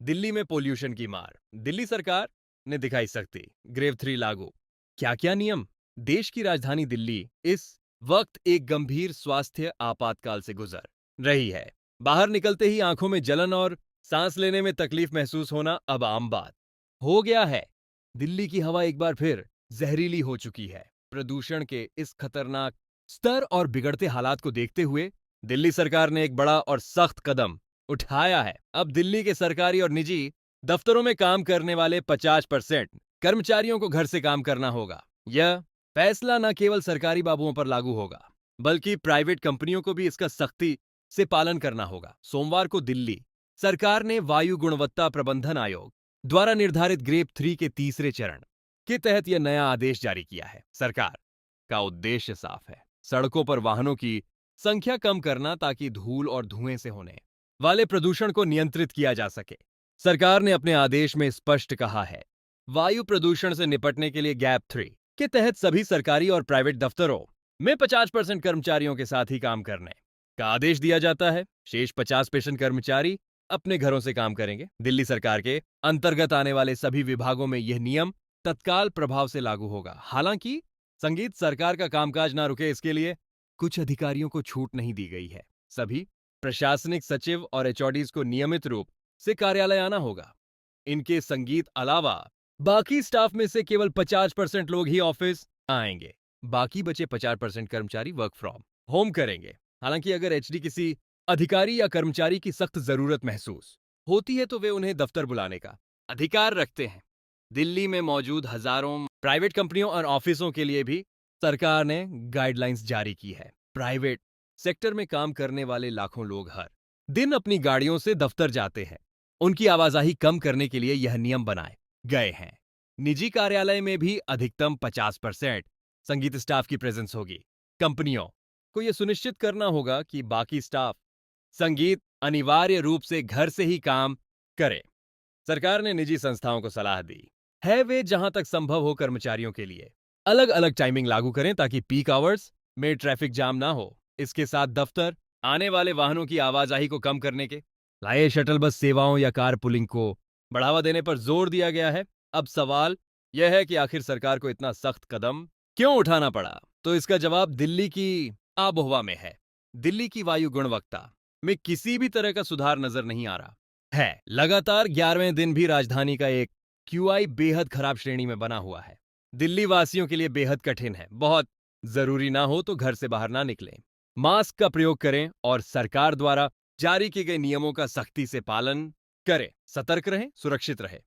दिल्ली में पोल्यूशन की मार, दिल्ली सरकार ने दिखाई सख्ती, ग्रेव 3 लागू। क्या क्या नियम? देश की राजधानी दिल्ली इस वक्त एक गंभीर स्वास्थ्य आपातकाल से गुजर रही है। बाहर निकलते ही आंखों में जलन और सांस लेने में तकलीफ महसूस होना अब आम बात हो गया है। दिल्ली की हवा एक बार फिर जहरीली हो चुकी है। प्रदूषण के इस खतरनाक स्तर और बिगड़ते हालात को देखते हुए दिल्ली सरकार ने एक बड़ा और सख्त कदम उठाया है। अब दिल्ली के सरकारी और निजी दफ्तरों में काम करने वाले 50% कर्मचारियों को घर से काम करना होगा। यह फैसला न केवल सरकारी बाबुओं पर लागू होगा, बल्कि प्राइवेट कंपनियों को भी इसका सख्ती से पालन करना होगा। सोमवार को दिल्ली सरकार ने वायु गुणवत्ता प्रबंधन आयोग द्वारा निर्धारित ग्रेड 3 के तीसरे चरण के तहत यह नया आदेश जारी किया है। सरकार का उद्देश्य साफ है, सड़कों पर वाहनों की संख्या कम करना ताकि धूल और धुएं से होने वाले प्रदूषण को नियंत्रित किया जा सके। सरकार ने अपने आदेश में स्पष्ट कहा है, वायु प्रदूषण से निपटने के लिए गैप 3 के तहत सभी सरकारी और प्राइवेट दफ्तरों में 50% कर्मचारियों के साथ ही काम करने का आदेश दिया जाता है। शेष 50% कर्मचारी अपने घरों से काम करेंगे। दिल्ली सरकार के अंतर्गत आने वाले सभी विभागों में यह नियम तत्काल प्रभाव से लागू होगा। हालांकि संगीत सरकार का कामकाज ना रुके, इसके लिए कुछ अधिकारियों को छूट नहीं दी गई है। सभी प्रशासनिक सचिव और एचओडीज को नियमित रूप से कार्यालय आना होगा। इनके संगीत अलावा बाकी स्टाफ में से केवल 50% लोग ही ऑफिस आएंगे। बाकी बचे 50% कर्मचारी वर्क फ्रॉम होम करेंगे। हालांकि अगर एचडी किसी अधिकारी या कर्मचारी की सख्त जरूरत महसूस होती है तो वे उन्हें दफ्तर बुलाने का अधिकार रखते हैं। दिल्ली में मौजूद हजारों प्राइवेट कंपनियों और ऑफिसों के लिए भी सरकार ने गाइडलाइंस जारी की है। प्राइवेट सेक्टर में काम करने वाले लाखों लोग हर दिन अपनी गाड़ियों से दफ्तर जाते हैं। उनकी आवाजाही कम करने के लिए यह नियम बनाए गए हैं। निजी कार्यालय में भी अधिकतम 50% संगीत स्टाफ की प्रेजेंस होगी। कंपनियों को यह सुनिश्चित करना होगा कि बाकी स्टाफ संगीत अनिवार्य रूप से घर से ही काम करे। सरकार ने निजी संस्थाओं को सलाह दी है वे जहां तक संभव हो कर्मचारियों के लिए अलग अलग टाइमिंग लागू करें ताकि पीक आवर्स में ट्रैफिक जाम ना हो। इसके साथ दफ्तर आने वाले वाहनों की आवाजाही को कम करने के लिए शटल बस सेवाओं या कार पुलिंग को बढ़ावा देने पर जोर दिया गया है। अब सवाल यह है कि आखिर सरकार को इतना सख्त कदम क्यों उठाना पड़ा? तो इसका जवाब दिल्ली की आबोहवा में है। दिल्ली की वायु गुणवत्ता में किसी भी तरह का सुधार नजर नहीं आ रहा है। लगातार 11वें दिन भी राजधानी का एक क्यूआई बेहद खराब श्रेणी में बना हुआ है। दिल्ली वासियों के लिए बेहद कठिन है। बहुत जरूरी ना हो तो घर से बाहर ना निकलें, मास्क का प्रयोग करें और सरकार द्वारा जारी किए गए नियमों का सख्ती से पालन करें। सतर्क रहें, सुरक्षित रहें।